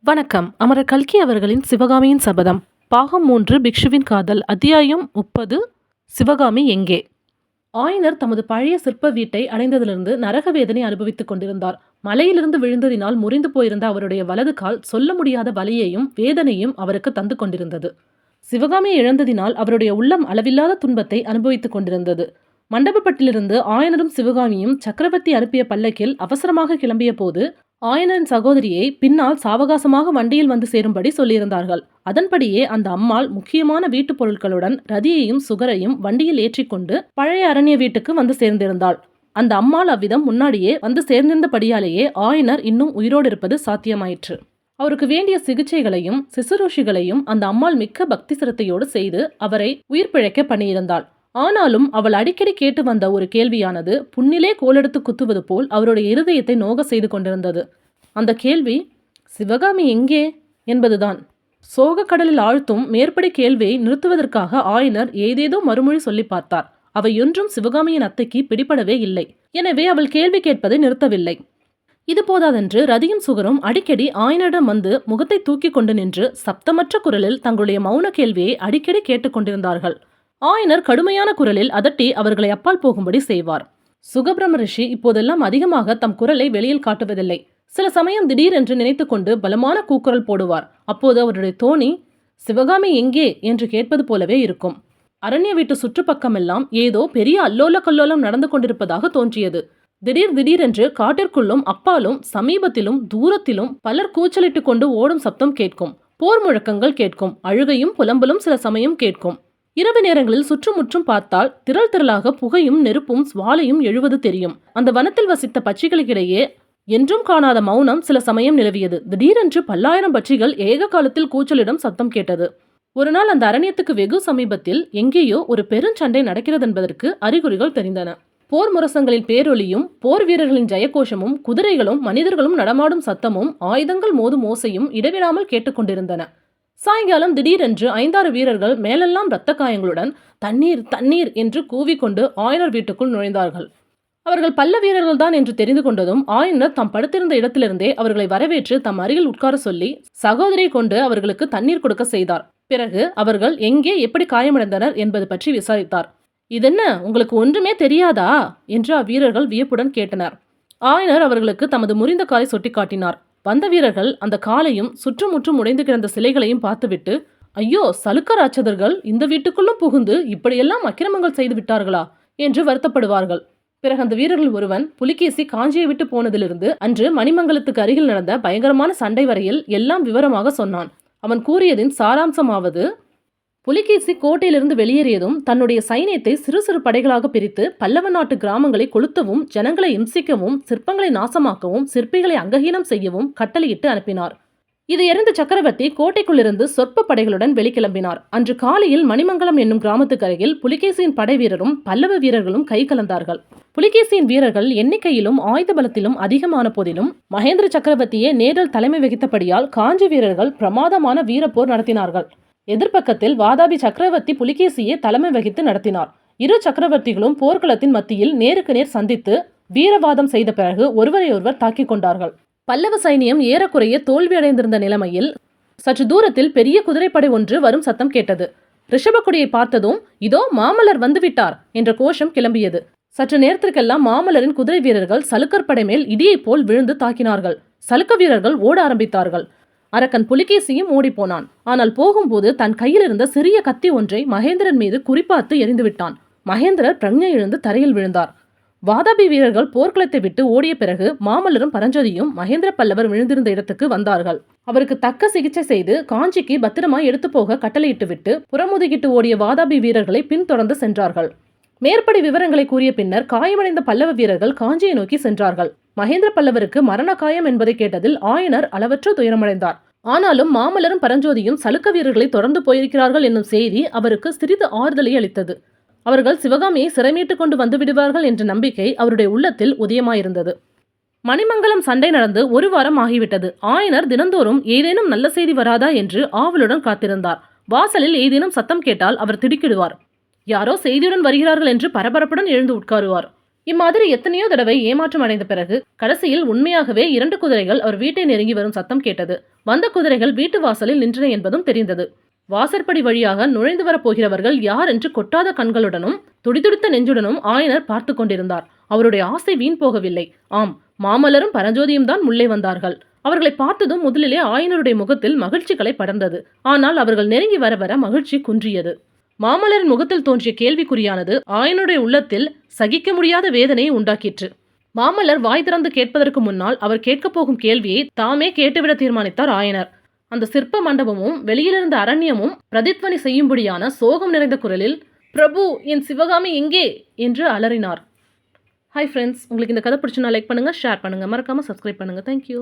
வணக்கம். அமரர் கல்கி அவர்களின் சிவகாமியின் சபதம் பாகம் 3 பிக்ஷுவின் காதல் அத்தியாயம் 30 சிவகாமி எங்கே? ஆயனர் தமது பழைய சிற்ப வீட்டை அடைந்ததிலிருந்து நரக வேதனை அனுபவித்துக் கொண்டிருந்தார். மலையிலிருந்து விழுந்ததினால் முறிந்து போயிருந்த அவருடைய வலது கால் சொல்ல முடியாத வலியையும் வேதனையும் அவருக்கு தந்து கொண்டிருந்தது. சிவகாமியை இழந்ததினால் அவருடைய உள்ளம் அளவில்லாத துன்பத்தை அனுபவித்துக் கொண்டிருந்தது. மண்டபப்பட்டிலிருந்து ஆயனரும் சிவகாமியும் சக்கரவர்த்தி அனுப்பிய பல்லக்கில் அவசரமாக கிளம்பிய போது ஆயனரின் சகோதரியை பின்னால் சாவகாசமாக வண்டியில் வந்து சேரும்படி சொல்லியிருந்தார்கள். அதன்படியே அந்த அம்மாள் முக்கியமான வீட்டுப் பொருட்களுடன் ரதியையும் சுகரையும் வண்டியில் ஏற்றிக்கொண்டு பழைய அரண்ய வீட்டுக்கு வந்து சேர்ந்திருந்தாள். அந்த அம்மாள் அவ்விதம் முன்னாடியே வந்து சேர்ந்திருந்தபடியாலேயே ஆயனர் இன்னும் உயிரோடு இருப்பது சாத்தியமாயிற்று. அவருக்கு வேண்டிய சிகிச்சைகளையும் சிசுரூஷிகளையும் அந்த அம்மாள் மிக்க பக்தி சிரத்தையோடு செய்து அவரை உயிர் பிழைக்க பண்ணியிருந்தாள். ஆனாலும் அவள் அடிக்கடி கேட்டு வந்த ஒரு கேள்வியானது புண்ணிலே கோலெடுத்து குத்துவது போல் அவருடைய இருதயத்தை நோக செய்து கொண்டிருந்தது. அந்த கேள்வி சிவகாமி எங்கே என்பதுதான். சோகக்கடலில் ஆழ்த்தும் மேற்படி கேள்வியை நிறுத்துவதற்காக ஆயனர் ஏதேதோ மறுமொழி சொல்லி பார்த்தார். அவையொன்றும் சிவகாமியின் அத்தைக்கு பிடிபடவே இல்லை. எனவே அவள் கேள்வி கேட்பதை நிறுத்தவில்லை. இது போதாதென்று ரதியும் சுகரும் அடிக்கடி ஆயனரிடம் வந்து முகத்தை தூக்கி கொண்டு நின்று சப்தமற்ற குரலில் தங்களுடைய மௌன கேள்வியை அடிக்கடி கேட்டுக்கொண்டிருந்தார்கள். ஆயனர் கடுமையான குரலில் அதட்டி அவர்களை அப்பால் போகும்படி செய்வார். சுகபிரம ரிஷி இப்போதெல்லாம் அதிகமாக தம் குரலை வெளியில் காட்டுவதில்லை. சில சமயம் திடீரென்று நினைத்து கொண்டு பலமான கூக்குரல் போடுவார். அப்போது அவருடைய தோணி சிவகாமி எங்கே என்று கேட்பது போலவே இருக்கும். அரண்ய வீட்டு சுற்றுப்பக்கமெல்லாம் ஏதோ பெரிய அல்லோல கல்லோலம் நடந்து கொண்டிருப்பதாக தோன்றியது. திடீரென்று காட்டிற்குள்ளும் அப்பாலும் சமீபத்திலும் தூரத்திலும் பலர் கூச்சலிட்டு கொண்டு ஓடும் சப்தம் கேட்கும். போர் முழக்கங்கள் கேட்கும். அழுகையும் புலம்பலும் சில சமயம் கேட்கும். இரவு நேரங்களில் சுற்றுமுற்றும் பார்த்தால் திரள் திரளாக புகையும் நெருப்பும் சுவாலையும் எழுவது தெரியும். அந்த வனத்தில் வசித்த பட்சிகளுக்கிடையே என்றும் காணாத மௌனம் சில சமயம் நிலவியது. திடீரென்று பல்லாயிரம் பட்சிகள் ஏக காலத்தில் கூச்சலிடம் சத்தம் கேட்டது. ஒரு நாள் அந்த அரண்யத்துக்கு வெகு சமீபத்தில் எங்கேயோ ஒரு பெருஞ்சண்டை நடக்கிறது என்பதற்கு அறிகுறிகள் தெரிந்தன. போர் முரசங்களின் பேரொலியும் போர் வீரர்களின் ஜெயகோஷமும் குதிரைகளும் மனிதர்களும் நடமாடும் சத்தமும் ஆயுதங்கள் மோதும் ஓசையும் இடைவிடாமல் கேட்டுக்கொண்டிருந்தன. சாயங்காலம் திடீரென்று 5-6 வீரர்கள் மேலெல்லாம் இரத்த காயங்களுடன் தண்ணீர் தண்ணீர் என்று கூவிக்கொண்டு ஆயனர் வீட்டுக்குள் நுழைந்தார்கள். அவர்கள் பல்ல வீரர்கள் தான் என்று தெரிந்து கொண்டதும் ஆயனர் தாம் படுத்திருந்த இடத்திலிருந்தே அவர்களை வரவேற்று தம் அருகில் உட்கார சொல்லி சகோதரியை கொண்டு அவர்களுக்கு தண்ணீர் கொடுக்க செய்தார். பிறகு அவர்கள் எங்கே எப்படி காயமடைந்தனர் என்பது பற்றி விசாரித்தார். இதென்ன, உங்களுக்கு ஒன்றுமே தெரியாதா என்று அவ்வீரர்கள் வியப்புடன் கேட்டனர். ஆயனர் அவர்களுக்கு தமது முறிந்த காலை சுட்டி காட்டினார். வந்த வீரர்கள் அந்த காலையும் சுற்றுமுற்றும் உடைந்து கிடந்த சிலைகளையும் பார்த்துவிட்டு, ஐயோ, சலுக்க ராட்சதர்கள் இந்த வீட்டுக்குள்ளும் புகுந்து இப்படியெல்லாம் அக்கிரமங்கள் செய்து விட்டார்களா என்று வருத்தப்படுவார்கள். பிறகு அந்த வீரர்கள் ஒருவன் புலிகேசி காஞ்சியை விட்டு போனதிலிருந்து அன்று மணிமங்கலத்துக்கு அருகில் நடந்த பயங்கரமான சண்டை வரையில் எல்லாம் விவரமாக சொன்னான். அவன் கூறியதின் சாராம்சமாவது, புலிகேசி கோட்டையிலிருந்து வெளியேறியதும் தன்னுடைய சைனியத்தை சிறு சிறு படைகளாக பிரித்து பல்லவ நாட்டு கிராமங்களை கொளுத்தவும் ஜனங்களை இம்சிக்கவும் சிற்பங்களை நாசமாக்கவும் சிற்பிகளை அங்கஹீனம் செய்யவும் கட்டளையிட்டு அனுப்பினார். இதை அறிந்த சக்கரவர்த்தி கோட்டைக்குள்ளிருந்து சொற்ப படைகளுடன் வெளிக்கிளம்பினார். அன்று காலையில் மணிமங்கலம் என்னும் கிராமத்துக்கு அருகில் புலிகேசியின் படை வீரரும் பல்லவ வீரர்களும் கை கலந்தார்கள். புலிகேசியின் வீரர்கள் எண்ணிக்கையிலும் ஆயுத பலத்திலும் அதிகமான போதிலும் மகேந்திர சக்கரவர்த்தியே நேரில் தலைமை வகித்தபடியால் காஞ்சி வீரர்கள் பிரமாதமான வீரப்போர் நடத்தினார்கள். எதிர்பக்கத்தில் வாதாபி சக்கரவர்த்தி புலிகேசியை தலைமை வகித்து நடத்தினார். இரு சக்கரவர்த்திகளும் போர்க்களத்தின் மத்தியில் நேருக்கு நேர் சந்தித்து வீரவாதம் செய்த பிறகு ஒருவரையொருவர் தாக்கிக் கொண்டார்கள். பல்லவ சைனியம் ஏறக்குறைய தோல்வியடைந்திருந்த நிலைமையில் சற்று தூரத்தில் பெரிய குதிரைப்படை ஒன்று வரும் சத்தம் கேட்டது. ரிஷபக்குடியை பார்த்ததும் இதோ மாமல்லர் வந்துவிட்டார் என்ற கோஷம் கிளம்பியது. சற்று நேரத்திற்கெல்லாம் மாமல்லரின் குதிரை வீரர்கள் சலுக்கர் படை மேல் இடியைப் போல் விழுந்து தாக்கினார்கள். சலுக்க வீரர்கள் ஓட ஆரம்பித்தார்கள். அரக்கன் புலிகேசியும் ஓடிப்போனான். ஆனால் போகும்போது தன் கையில் இருந்த சிறிய கத்தி ஒன்றை மகேந்திரன் மீது குறிப்பார்த்து எறிந்துவிட்டான். மகேந்திரர் பிரஞ்ஞை இழந்து தரையில் விழுந்தார். வாதாபி வீரர்கள் போர்க்களத்தை விட்டு ஓடிய பிறகு மாமல்லரும் பரஞ்சோதியும் மகேந்திர பல்லவர் விழுந்திருந்த இடத்துக்கு வந்தார்கள். அவருக்கு தக்க சிகிச்சை செய்து காஞ்சிக்கு பத்திரமாய் எடுத்து போக கட்டளையிட்டு விட்டு புறமுதுகிட்டு ஓடிய வாதாபி வீரர்களை பின்தொடர்ந்து சென்றார்கள். மேற்படி விவரங்களை கூறிய பின்னர் காயமடைந்த பல்லவ வீரர்கள் காஞ்சியை நோக்கி சென்றார்கள். மகேந்திர பல்லவருக்கு மரண காயம் என்பதை கேட்டதில் ஆயனர் அளவற்ற துயரமடைந்தார். ஆனாலும் மாமல்லரும் பரஞ்சோதியும் சலுக்க வீரர்களை தொடர்ந்து போயிருக்கிறார்கள் என்னும் செய்தி அவருக்கு சிறிது ஆறுதலை அளித்தது. அவர்கள் சிவகாமியை சிறைமீட்டுக் கொண்டு வந்து விடுவார்கள் என்ற நம்பிக்கை அவருடைய உள்ளத்தில் உதயமாயிருந்தது. மணிமங்கலம் சண்டை நடந்து 1 வாரம் ஆகிவிட்டது. ஆயனர் தினந்தோறும் ஏதேனும் நல்ல செய்தி வராதா என்று ஆவலுடன் காத்திருந்தார். வாசலில் ஏதேனும் சத்தம் கேட்டால் அவர் திடுக்கிடுவார். யாரோ செய்தியுடன் வருகிறார்கள் என்று பரபரப்புடன் எழுந்து உட்காருவார். இம்மாதிரி எத்தனையோ தடவை ஏமாற்றம் அடைந்த பிறகு கடைசியில் உண்மையாகவே 2 குதிரைகள் அவர் வீட்டை நெருங்கி வரும் சத்தம் கேட்டது. வந்த குதிரைகள் வீட்டு வாசலில் நின்றன என்பதும் தெரிந்தது. வாசற்படி வழியாக நுழைந்து வரப் போகிறவர்கள் யார் என்று கொட்டாத கண்களுடனும் துடிதுடித்த நெஞ்சுடனும் ஆயனர் பார்த்து கொண்டிருந்தார். அவருடைய ஆசை வீண் போகவில்லை. ஆம், மாமல்லரும் பரஞ்சோதியும் தான் உள்ளே வந்தார்கள். அவர்களை பார்த்ததும் முதலிலே ஆயனருடைய முகத்தில் மகிழ்ச்சிகளை படர்ந்தது. ஆனால் அவர்கள் நெருங்கி வர வர மகிழ்ச்சி குன்றியது. மாமல்லரின் முகத்தில் தோன்றிய கேள்விக்குறியானது ஆயனுடைய உள்ளத்தில் சகிக்க முடியாத வேதனையை உண்டாக்கிற்று. மாமல்லர் வாய் திறந்து கேட்பதற்கு முன்னால் அவர் கேட்கப் போகும் கேள்வியை தாமே கேட்டுவிட தீர்மானித்தார் ஆயனர். அந்த சிற்ப மண்டபமும் வெளியிலிருந்த அரண்யமும் பிரதித்வனி செய்யும்படியான சோகம் நிறைந்த குரலில், பிரபு, என் சிவகாமி எங்கே என்று அலறினார். ஹாய் ஃப்ரெண்ட்ஸ், உங்களுக்கு இந்த கதை பிடிச்சுன்னா லைக் பண்ணுங்கள், ஷேர் பண்ணுங்கள், மறக்காமல் சப்ஸ்கிரைப் பண்ணுங்கள். தேங்க்யூ.